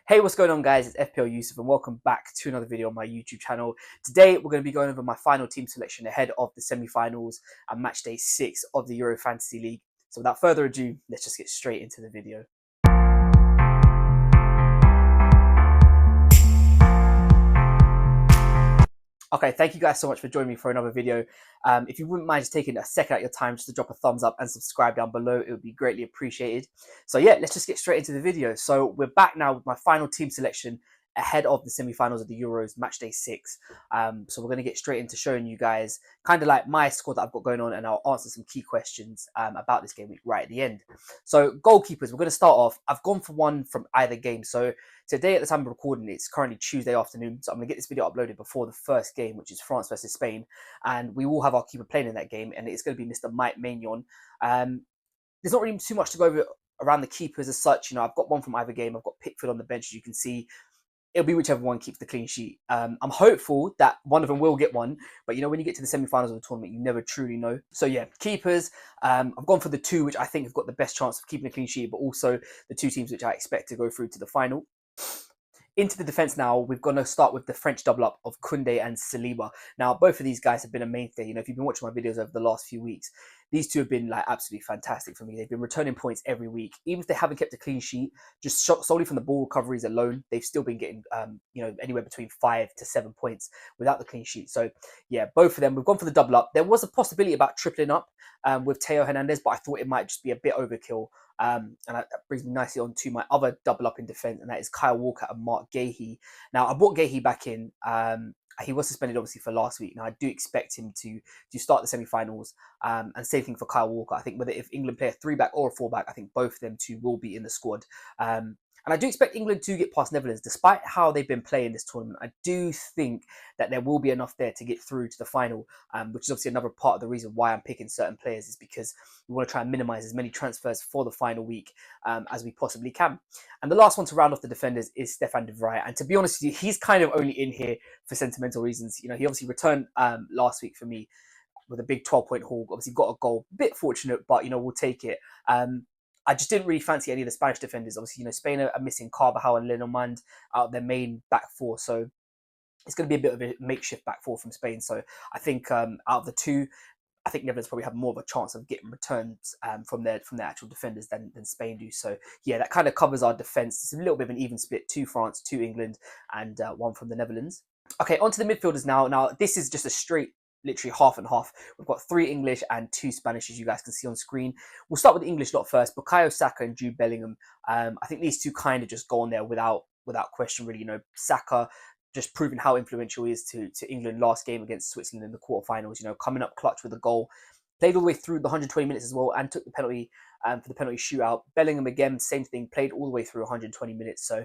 Hey, what's going on, guys? It's FPL Yusuf and welcome back to another video on my YouTube channel. Today we're going to be going over my final team selection ahead of the semi-finals and match day 6 of the Euro Fantasy League. So without further ado, let's just get straight into the video. Okay, thank you guys so much for joining me for another video. If you wouldn't mind just taking a second out of your time just to drop a thumbs up and subscribe down below, it would be greatly appreciated. So yeah, let's just get straight into the video. So we're back now with my final team selection ahead of the semi-finals of the Euros match day 6. So we're going to get straight into showing you guys kind of like my squad that I've got going on, and I'll answer some key questions about this game week right at the end. So goalkeepers, we're going to start off. I've gone for one from either game. So today at the time of recording, it's currently Tuesday afternoon. So I'm going to get this video uploaded before the first game, which is France versus Spain. And we will have our keeper playing in that game, and it's going to be Mr. Mike Maignan. There's not really too much to go over around the keepers as such. You know, I've got one from either game. I've got Pickford on the bench, as you can see. It'll be whichever one keeps the clean sheet. I'm hopeful that one of them will get one, but you know, when you get to the semi-finals of the tournament, you never truly know. So yeah, keepers, I've gone for the two which I think have got the best chance of keeping a clean sheet, but also the two teams which I expect to go through to the final. Into the defence now, we're going to start with the French double up of Koundé and Saliba. Now, both of these guys have been a mainstay. You know, if you've been watching my videos over the last few weeks, these two have been like absolutely fantastic for me. They've been returning points every week, even if they haven't kept a clean sheet. Just solely from the ball recoveries alone, they've still been getting, you know, anywhere between 5 to 7 points without the clean sheet. So yeah, both of them. We've gone for the double up. There was a possibility about tripling up with Theo Hernandez, but I thought it might just be a bit overkill. And that brings me nicely on to my other double up in defence, and that is Kyle Walker and Mark Gahey. Now, I brought Gahey back in. He was suspended, obviously, for last week. Now, I do expect him to start the semi-finals. And same thing for Kyle Walker. I think whether if England play a 3-back or a 4-back, I think both of them two will be in the squad. And I do expect England to get past Netherlands. Despite how they've been playing this tournament, I do think that there will be enough there to get through to the final, which is obviously another part of the reason why I'm picking certain players, is because we want to try and minimise as many transfers for the final week as we possibly can. And the last one to round off the defenders is Stefan de Vrij. And to be honest with you, he's kind of only in here for sentimental reasons. You know, he obviously returned last week for me with a big 12-point haul. Obviously got a goal, bit fortunate, but you know, we'll take it. I just didn't really fancy any of the Spanish defenders. Obviously, you know, Spain are missing Carvajal and Lenormand out of their main back four, so it's going to be a bit of a makeshift back four from Spain. So I think out of the two, I think Netherlands probably have more of a chance of getting returns from their actual defenders than Spain do. So yeah, that kind of covers our defence. It's a little bit of an even split: 2 France, 2 England, and 1 from the Netherlands. Okay, on to the midfielders now. Now, this is just a straight, literally half and half. We've got 3 English and 2 Spanish, as you guys can see on screen. We'll start with the English lot first. Bukayo Saka and Jude Bellingham. I think these two kind of just go on there without question, really. You know, Saka just proving how influential he is to England last game against Switzerland in the quarterfinals. You know, coming up clutch with a goal. Played all the way through the 120 minutes as well, and took the penalty for the penalty shootout. Bellingham, again, same thing, played all the way through 120 minutes. So,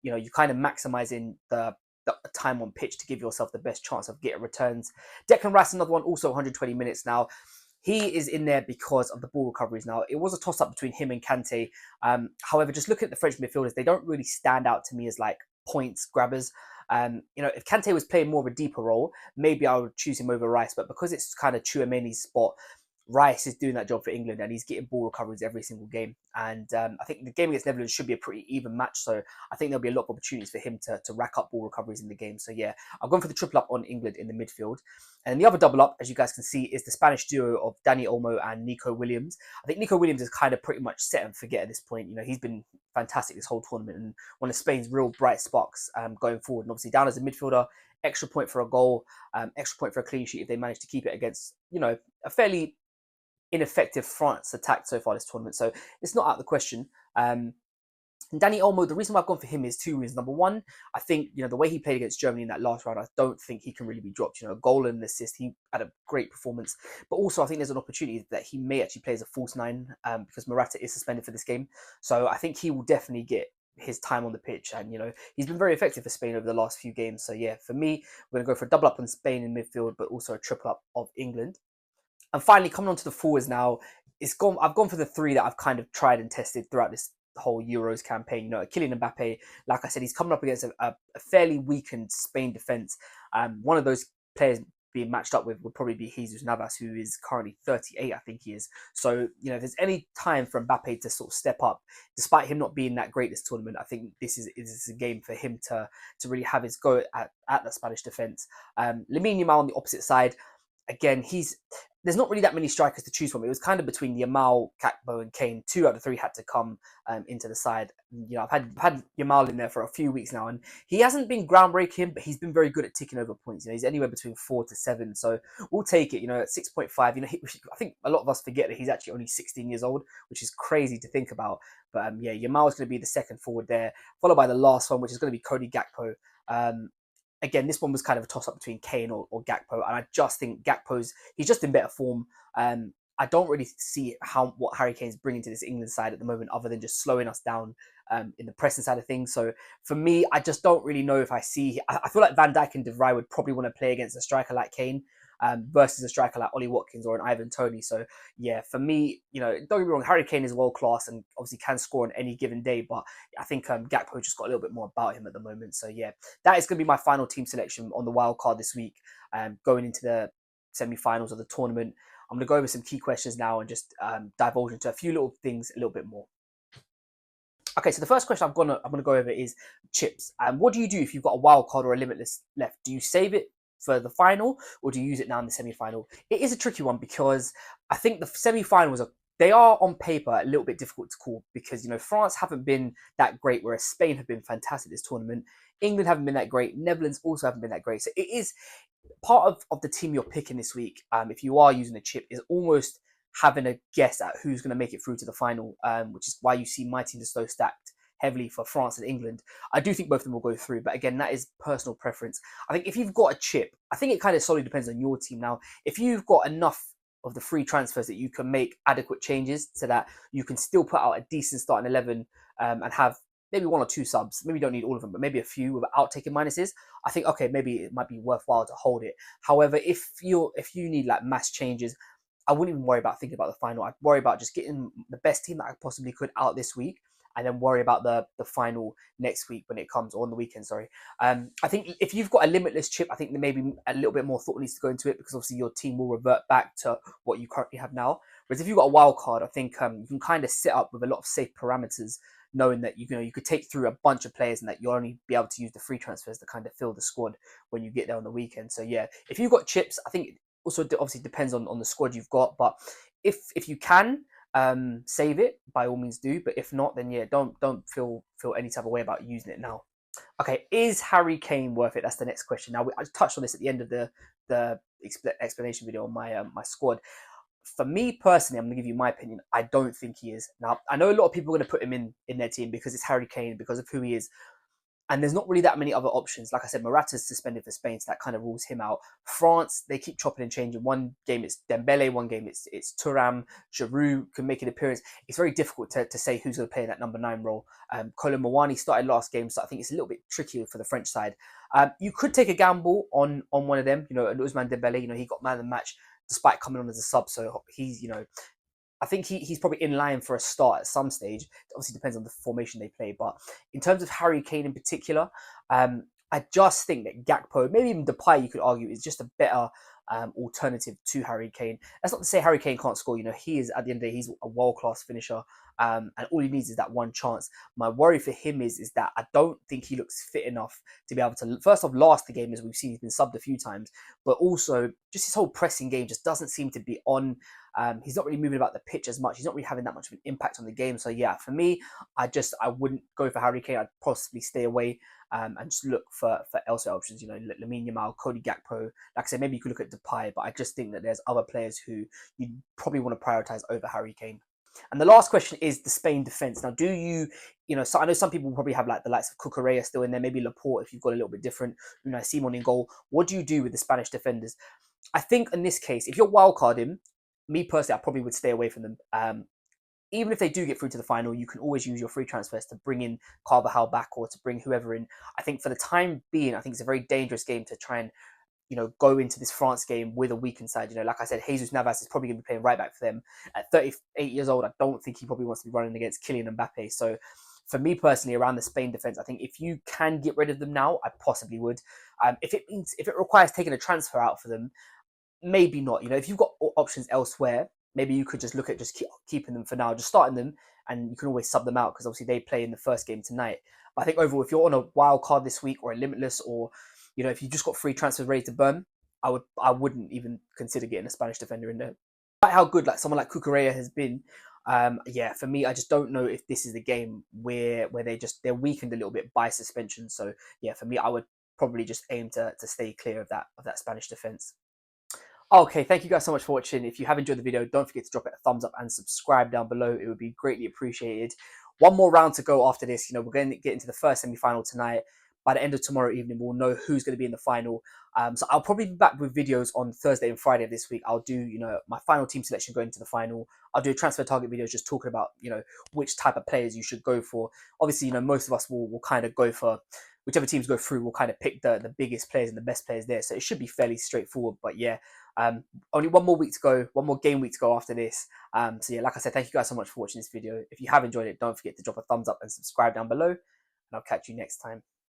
you know, you're kind of maximising the time on pitch to give yourself the best chance of getting returns. Declan Rice, another one, also 120 minutes now. He is in there because of the ball recoveries now. It was a toss-up between him and Kante. However, just looking at the French midfielders, they don't really stand out to me as like points grabbers. You know, if Kante was playing more of a deeper role, maybe I would choose him over Rice. But because it's kind of Tchouaméni's spot, Rice is doing that job for England, and he's getting ball recoveries every single game. And I think the game against Netherlands should be a pretty even match. So I think there'll be a lot of opportunities for him to rack up ball recoveries in the game. So yeah, I've gone for the triple up on England in the midfield. And the other double up, as you guys can see, is the Spanish duo of Dani Olmo and Nico Williams. I think Nico Williams is kind of pretty much set and forget at this point. You know, he's been fantastic this whole tournament and one of Spain's real bright sparks going forward. And obviously down as a midfielder, extra point for a goal, extra point for a clean sheet if they manage to keep it against, you know, a fairly ineffective France attack so far this tournament. So it's not out of the question. And Dani Olmo, the reason why I've gone for him is 2 reasons. Number one, I think, you know, the way he played against Germany in that last round, I don't think he can really be dropped. You know, a goal and an assist, he had a great performance. But also, I think there's an opportunity that he may actually play as a false 9 because Morata is suspended for this game. So I think he will definitely get his time on the pitch, and you know, he's been very effective for Spain over the last few games. So yeah, for me, we're going to go for a double up on Spain in midfield, but also a triple up of England. And finally, coming on to the forwards now, I've gone for the 3 that I've kind of tried and tested throughout this whole Euros campaign. You know, Kylian Mbappe, like I said, he's coming up against a fairly weakened Spain defence. One of those players being matched up with would probably be Jesus Navas, who is currently 38, I think he is. So, if there's any time for Mbappe to sort of step up, despite him not being that great this tournament, I think this is a game for him to really have his go at the Spanish defence. Lamine Yamal on the opposite side, again, there's not really that many strikers to choose from. It was kind of between Yamal, Gakpo, and Kane. 2 out of the 3 had to come into the side. I've had Yamal in there for a few weeks now, and he hasn't been groundbreaking, but he's been very good at ticking over points. He's anywhere between 4 to 7, so we'll take it. At 6.5, I think a lot of us forget that he's actually only 16 years old, which is crazy to think about. But Yamal is going to be the second forward there, followed by the last one, which is going to be Cody Gakpo. Again, this one was kind of a toss-up between Kane or Gakpo, and I just think he's just in better form. I don't really see what Harry Kane's bringing to this England side at the moment, other than just slowing us down in the pressing side of things. So for me, I just don't really know if I feel like Van Dijk and De Vrij would probably want to play against a striker like Kane versus a striker like Ollie Watkins or an Ivan Toney. So yeah, for me, don't get me wrong, Harry Kane is world class and obviously can score on any given day, but I think Gakpo just got a little bit more about him at the moment. So yeah, that is going to be my final team selection on the wild card this week, going into the semi-finals of the tournament. I'm going to go over some key questions now and just divulge into a few little things a little bit more. Okay, so the first question I'm gonna go over is chips. What do you do if you've got a wild card or a limitless left? Do you save it for the final, or do you use it now in the semi-final? It is a tricky one because I think the semi-finals they are on paper a little bit difficult to call because France haven't been that great, whereas Spain have been fantastic this tournament. England haven't been that great. Netherlands also haven't been that great. So it is part of the team you're picking this week. If you are using a chip, is almost having a guess at who's going to make it through to the final, which is why you see my team is so stacked heavily for France and England. I do think both of them will go through, but again, that is personal preference. I think if you've got a chip, I think it kind of solely depends on your team. Now, if you've got enough of the free transfers that you can make adequate changes so that you can still put out a decent starting 11 and have maybe 1 or 2 subs, maybe you don't need all of them, but maybe a few without taking minuses, I think, okay, maybe it might be worthwhile to hold it. However, if you need like mass changes, I wouldn't even worry about thinking about the final. I'd worry about just getting the best team that I possibly could out this week, and then worry about the final next week when it comes, or on the weekend, sorry. I think if you've got a limitless chip, I think there maybe a little bit more thought needs to go into it, because obviously your team will revert back to what you currently have now. Whereas if you've got a wild card, I think you can kind of sit up with a lot of safe parameters, knowing that you could take through a bunch of players and that you'll only be able to use the free transfers to kind of fill the squad when you get there on the weekend. So yeah, if you've got chips, I think it also obviously depends on the squad you've got, but if you can save it, by all means do. But if not, then yeah, don't feel any type of way about using it now. Okay, is Harry Kane worth it? That's the next question. Now, I touched on this at the end of the explanation video on my squad. For me personally, I'm going to give you my opinion. I don't think he is. Now, I know a lot of people are going to put him in their team because it's Harry Kane, because of who he is. And there's not really that many other options. Like I said, Morata's suspended for Spain, so that kind of rules him out. France, they keep chopping and changing. One game it's Dembele, one game it's Thuram. Giroud can make an appearance. It's very difficult to say who's going to play in that number 9 role. Kolo Muani started last game, so I think it's a little bit trickier for the French side. You could take a gamble on one of them. Ousmane Dembele, he got man of the match despite coming on as a sub, so he's, I think he's probably in line for a start at some stage. It obviously depends on the formation they play. But in terms of Harry Kane in particular, I just think that Gakpo, maybe even Depay, you could argue, is just a better alternative to Harry Kane. That's not to say Harry Kane can't score. He is, at the end of the day, he's a world-class finisher. And all he needs is that one chance. My worry for him is that I don't think he looks fit enough to be able to, first off, last the game, as we've seen, he's been subbed a few times, but also just his whole pressing game just doesn't seem to be on. He's not really moving about the pitch as much. He's not really having that much of an impact on the game. So yeah, for me, I wouldn't go for Harry Kane. I'd possibly stay away and just look for elsewhere options. Lamine Yamal, Cody Gakpo. Like I said, maybe you could look at Depay, but I just think that there's other players who you probably want to prioritize over Harry Kane. And the last question is the Spain defense. Now, do you, so I know some people will probably have like the likes of Cucurella still in there, maybe Laporte if you've got a little bit different, Simon in goal. What do you do with the Spanish defenders? I think in this case, if you're wildcarding, me personally, I probably would stay away from them. Even if they do get through to the final, you can always use your free transfers to bring in Carvajal back or to bring whoever in. I think for the time being, I think it's a very dangerous game to try and go into this France game with a weakened side. Like I said, Jesus Navas is probably going to be playing right back for them. At 38 years old, I don't think he probably wants to be running against Kylian Mbappe. So for me personally, around the Spain defense, I think if you can get rid of them now, I possibly would. If it requires taking a transfer out for them, maybe not. You know, if you've got options elsewhere, maybe you could just look at just keeping them for now, just starting them, and you can always sub them out because obviously they play in the first game tonight. But I think overall, if you're on a wild card this week or a limitless, or you know, if you just got free transfers ready to burn, I wouldn't even consider getting a Spanish defender in there. Despite how good like someone like Cucurella has been, yeah, for me, I just don't know if this is the game where they're weakened a little bit by suspension. So yeah, for me, I would probably just aim to stay clear of that Spanish defense. Okay, thank you guys so much for watching. If you have enjoyed the video, don't forget to drop it a thumbs up and subscribe down below. It would be greatly appreciated. One more round to go after this. You know, we're going to get into the first semi-final tonight. By the end of tomorrow evening, we'll know who's going to be in the final. So I'll probably be back with videos on Thursday and Friday of this week. I'll do, you know, my final team selection going into the final. I'll do transfer target videos just talking about, you know, which type of players you should go for. Obviously, you know, most of us will kind of go for whichever teams go through. We'll kind of pick the biggest players and the best players there. So it should be fairly straightforward. But yeah, only one more week to go, one more game week to go after this. So yeah, like I said, thank you guys so much for watching this video. If you have enjoyed it, don't forget to drop a thumbs up and subscribe down below, and I'll catch you next time.